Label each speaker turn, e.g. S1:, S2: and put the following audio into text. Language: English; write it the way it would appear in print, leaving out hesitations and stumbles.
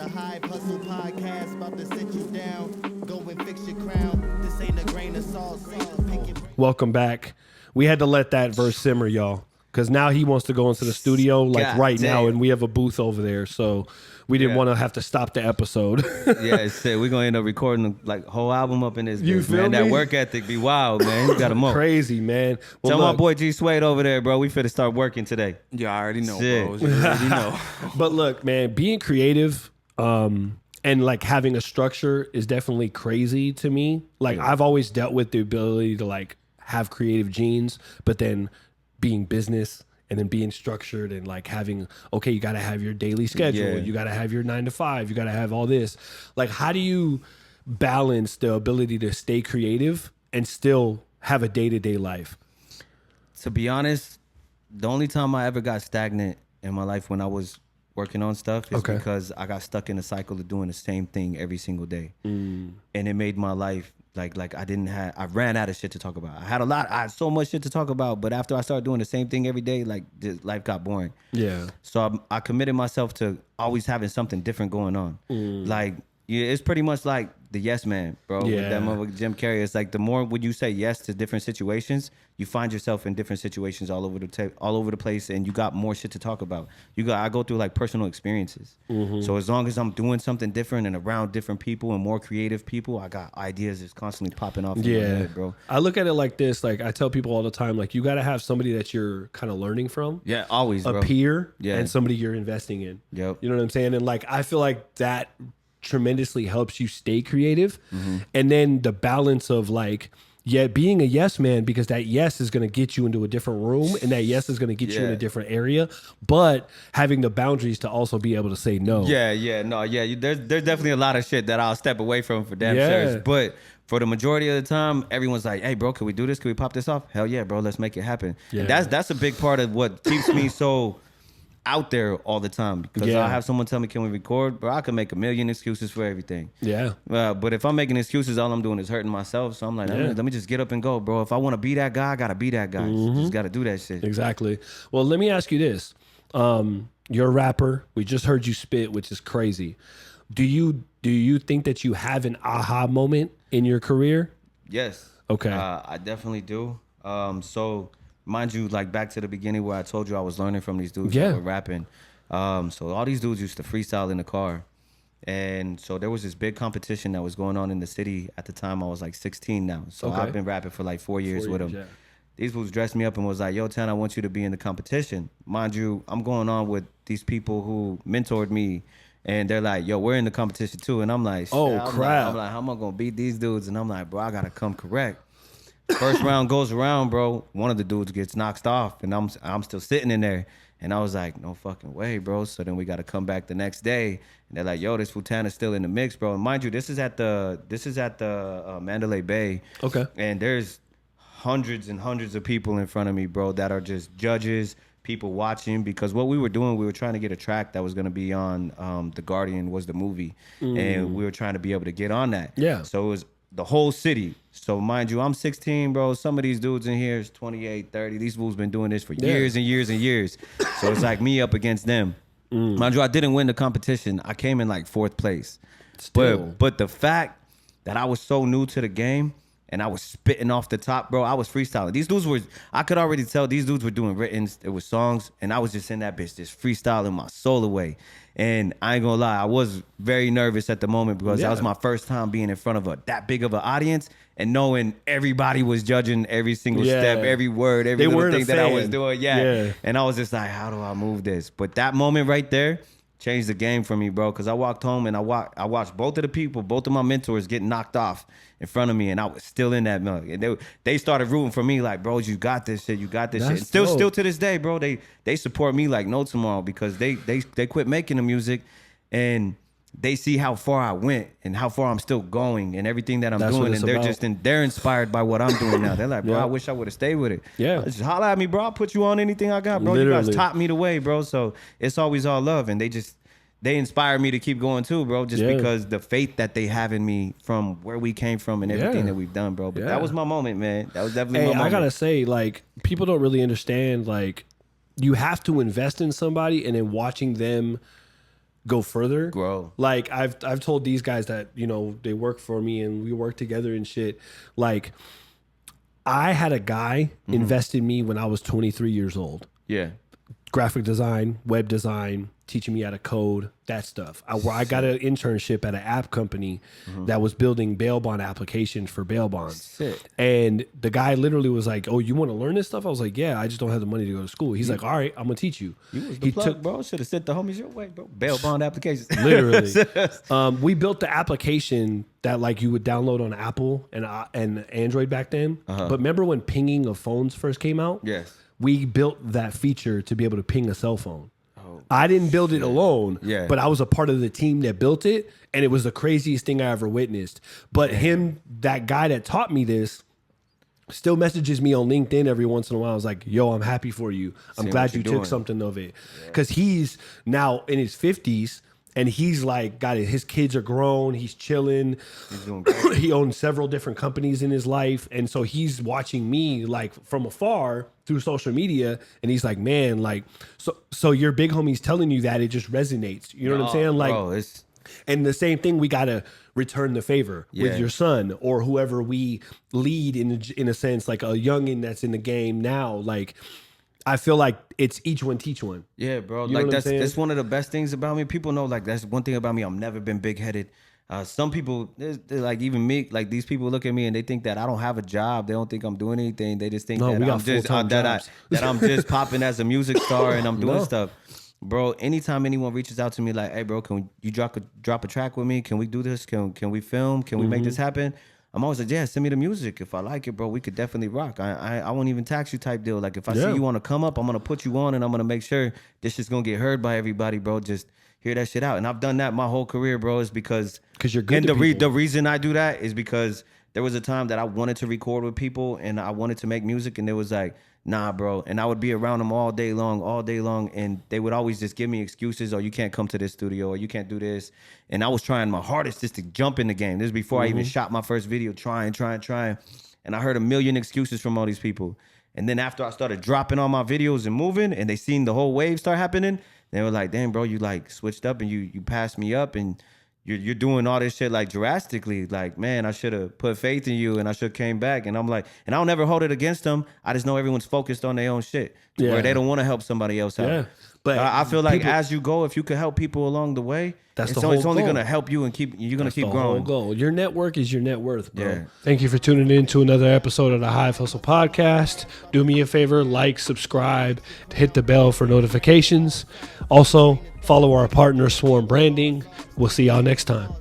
S1: the Hive Hustle podcast, about to sit you down. Go and fix your crown. This ain't a grain of salt.
S2: Welcome back. We had to let that verse simmer, y'all, because now he wants to go into the studio now, and we have a booth over there, so we didn't want to have to stop the episode.
S3: Yeah, shit, we're gonna end up recording like whole album up in this.
S2: You
S3: bitch,
S2: feel
S3: man?
S2: me?
S3: That work ethic be wild, man. You got him up.
S2: Crazy, man. Well,
S3: Tell
S2: look,
S3: my boy G Suede over there, bro. We finna start working today.
S4: Yeah, I already know,
S3: Shit.
S4: bro. You already know.
S2: but look, man, being creative and like having a structure is definitely crazy to me. Like I've always dealt with the ability to like have creative genes, but then being business and then being structured and like having, okay, you got to have your daily schedule.
S3: Yeah.
S2: You got to have your 9 to 5. You got to have all this. Like, how do you balance the ability to stay creative and still have a day-to-day life?
S3: To be honest, the only time I ever got stagnant in my life when I was working on stuff is because I got stuck in a cycle of doing the same thing every single day. And it made my life like I ran out of shit to talk about. I had so much shit to talk about, but after I started doing the same thing every day, like life got boring.
S2: Yeah.
S3: So I committed myself to always having something different going on. Like, yeah, it's pretty much like the yes man, bro.
S2: Yeah.
S3: With that motherfucker Jim Carrey. It's like the more when you say yes to different situations, you find yourself in different situations all over the place, and you got more shit to talk about. I go through like personal experiences. So as long as I'm doing something different and around different people and more creative people, I got ideas that's constantly popping off in my head, bro.
S2: I look at it like this. Like I tell people all the time, like you got to have somebody that you're kind of learning from.
S3: Yeah, always,
S2: a
S3: bro.
S2: peer,
S3: Yeah.
S2: and somebody you're investing in.
S3: Yep.
S2: You know what I'm saying? And like I feel like that tremendously helps you stay creative. And then the balance of like, being a yes man, because that yes is going to get you into a different room and that yes is going to get you in a different area, but having the boundaries to also be able to say no.
S3: There's definitely a lot of shit that I'll step away from for damn sure. But for the majority of the time, everyone's like, hey, bro, can we do this? Can we pop this off? Hell yeah, bro, let's make it happen.
S2: Yeah.
S3: And that's a big part of what keeps me so out there all the time, because I'll have someone tell me, can we record? Bro, I can make a million excuses for everything.
S2: Yeah.
S3: But if I'm making excuses, all I'm doing is hurting myself. So I'm like, let me just get up and go, bro. If I want to be that guy, I got to be that guy. Just got to do that shit.
S2: Exactly. Well, let me ask you this. You're a rapper. We just heard you spit, which is crazy. Do you think that you have an aha moment in your career?
S3: Yes.
S2: Okay.
S3: I definitely do. So mind you, like back to the beginning where I told you I was learning from these dudes that were rapping. So all these dudes used to freestyle in the car. And so there was this big competition that was going on in the city at the time. I was like 16 now. So I've been rapping for like 4 years with them. Yeah. These dudes dressed me up and was like, yo, Tana, I want you to be in the competition. Mind you, I'm going on with these people who mentored me. And they're like, yo, we're in the competition too. And I'm like,
S2: crap.
S3: I'm like, how am I going to beat these dudes? And I'm like, bro, I got to come correct. First round goes around, bro. One of the dudes gets knocked off, and I'm still sitting in there. And I was like, no fucking way, bro. So then we got to come back the next day, and they're like, yo, this Futana's still in the mix, bro. And mind you, this is at the Mandalay Bay.
S2: Okay.
S3: And there's hundreds and hundreds of people in front of me, bro, that are just judges, people watching, because what we were doing, we were trying to get a track that was going to be on The Guardian was the movie, and we were trying to be able to get on that.
S2: Yeah.
S3: So it was the whole city. So mind you, I'm 16, bro. Some of these dudes in here is 28, 30. These fools been doing this for years and years and years. So it's like me up against them. Mind you, I didn't win the competition. I came in like 4th place. But the fact that I was so new to the game and I was spitting off the top, bro, I was freestyling. These dudes I could already tell these dudes were doing written, it was songs, and I was just in that bitch, just freestyling my soul away. And I ain't gonna lie, I was very nervous at the moment because that was my first time being in front of that big of an audience and knowing everybody was judging every single step, every word, every little thing that I was doing. Yeah. And I was just like, how do I move this? But that moment right there changed the game for me, bro, because I walked home and I watched both of my mentors get knocked off in front of me, and I was still in that mug. And they started rooting for me like, bro, you got this shit, you got this shit. And still to this day, bro, they support me like no tomorrow, because they quit making the music and they see how far I went and how far I'm still going and everything that I'm doing, and they're inspired by what I'm doing now. They're like, bro, I wish I would have stayed with it.
S2: Yeah,
S3: just holler at me, bro. I'll put you on anything I got, bro. Literally. You guys taught me the way, bro. So it's always all love, and they inspire me to keep going too, bro, just because the faith that they have in me from where we came from and everything that we've done, bro. But that was my moment, man. That was definitely my moment.
S2: I gotta say, like, people don't really understand, like, you have to invest in somebody and then watching them go further,
S3: grow.
S2: Like I've told these guys that, you know, they work for me and we work together and shit. Like I had a guy invest in me when I was 23 years old.
S3: Yeah.
S2: Graphic design, web design, teaching me how to code, that stuff. I got an internship at an app company that was building bail bond applications for bail bonds.
S3: Sick.
S2: And the guy literally was like, "Oh, you want to learn this stuff?" I was like, "Yeah, I just don't have the money to go to school." He's like, "All right, I'm gonna teach you."
S3: You was the plug, bro. Should have sent the homies your way, bro. Bail bond applications.
S2: Literally. We built the application that like you would download on Apple and Android back then. But remember when pinging of phones first came out?
S3: Yes.
S2: We built that feature to be able to ping a cell phone. I didn't build it alone, but I was a part of the team that built it, and it was the craziest thing I ever witnessed. But that guy that taught me this, still messages me on LinkedIn every once in a while. I was like, "Yo, I'm happy for you. I'm glad you took something of it," because he's now in his 50s. And he's like, got it. His kids are grown. He's chilling.
S3: He's doing great.
S2: He owns several different companies in his life. And so he's watching me like from afar through social media. And he's like, man, like, so your big homie's telling you that, it just resonates. You know what I'm saying? Like,
S3: bro,
S2: and the same thing, we got to return the favor with your son or whoever we lead in a sense, like a youngin' that's in the game now. Like, I feel like it's each one teach one.
S3: Yeah, bro.
S2: You know
S3: like
S2: that's
S3: one of the best things about me. People know like that's one thing about me. I've never been big headed. Some people, they're like even me, like these people look at me and they think that I don't have a job. They don't think I'm doing anything. They just think that I'm just popping as a music star and I'm doing stuff. Bro, anytime anyone reaches out to me like, "Hey, bro, can you drop a track with me? Can we do this? Can we film? Can we make this happen?" I'm always like, "Yeah, send me the music. If I like it, bro, we could definitely rock. I won't even tax you type deal. Like if I see you want to come up, I'm gonna put you on and I'm gonna make sure this shit's gonna get heard by everybody, bro. Just hear that shit out." And I've done that my whole career, bro. Is because
S2: you're good.
S3: And the reason I do that is because there was a time that I wanted to record with people and I wanted to make music, and it was like, "Nah, bro." And I would be around them all day long, and they would always just give me excuses, or "You can't come to this studio," or "You can't do this." And I was trying my hardest just to jump in the game. This is before I even shot my first video, trying. And I heard a million excuses from all these people. And then after I started dropping all my videos and moving, and they seen the whole wave start happening, they were like, "Damn, bro, you like switched up and you passed me up and you're doing all this shit like drastically. Like, man, I should have put faith in you and I should have came back." And I'm like, and I don't ever hold it against them. I just know everyone's focused on their own shit where they don't want to help somebody else out. Yeah.
S2: But
S3: I feel like as you go, if you could help people along the way, it's only going to help you and you're going to keep growing.
S2: Whole goal. Your network is your net worth, bro.
S3: Yeah.
S2: Thank you for tuning in to another episode of the Hive Hustle Podcast. Do me a favor, like, subscribe, hit the bell for notifications. Also, follow our partner, Swarm Branding. We'll see y'all next time.